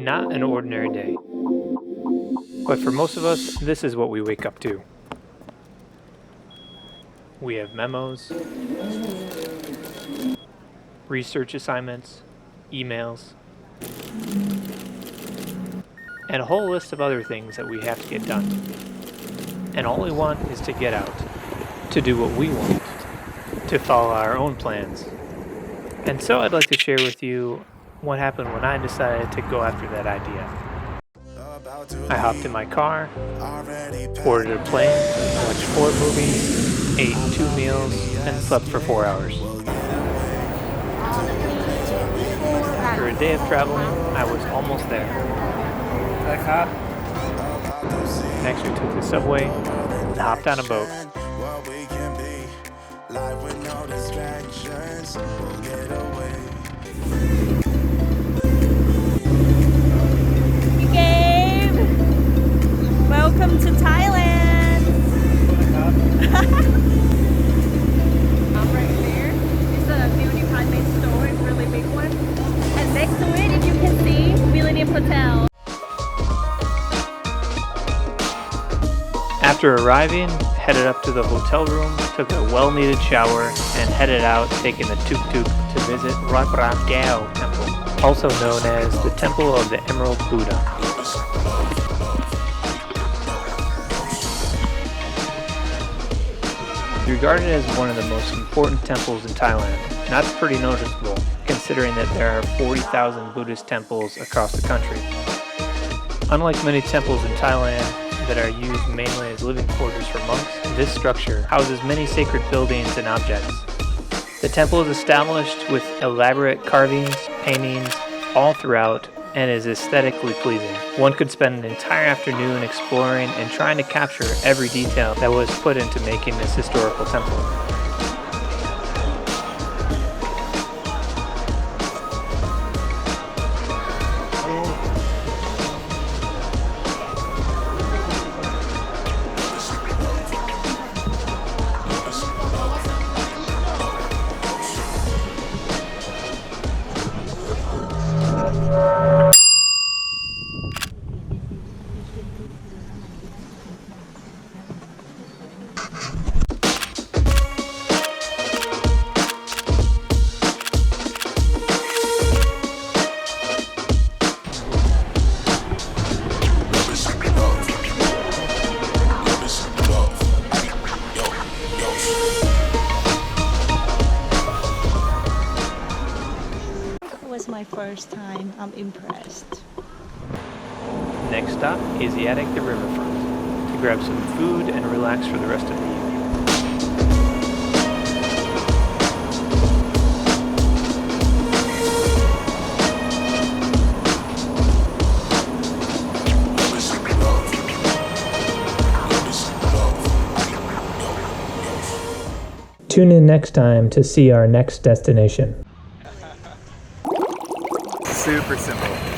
Not an ordinary day. But for most of us, this is what we wake up to. We have memos, research assignments, emails, and a whole list of other things that we have to get done. And all we want is to get out, to do what we want, to follow our own plans. And so I'd like to share with you what happened when I decided to go after that idea. I hopped in my car, boarded a plane, watched 4 movies, ate 2 meals, and slept for 4 hours. After a day of traveling, I was almost there. Next we took the subway and hopped on a boat. Welcome to Thailand! Right there is a new department store, it's a really big one. And next to it, if you can see, Millennium Hotel. After arriving, headed up to the hotel room, took a well-needed shower, and headed out taking the tuk-tuk to visit Wat Gao Temple, also known as the Temple of the Emerald Buddha. Regarded as one of the most important temples in Thailand, and that's pretty noticeable considering that there are 40,000 Buddhist temples across the country. Unlike many temples in Thailand that are used mainly as living quarters for monks, this structure houses many sacred buildings and objects. The temple is established with elaborate carvings, paintings, all throughout, and is aesthetically pleasing. One could spend an entire afternoon exploring and trying to capture every detail that was put into making this historical temple. My first time, I'm impressed. Next stop, Asiatic the riverfront, to grab some food and relax for the rest of the evening. Tune in next time to see our next destination. Super simple.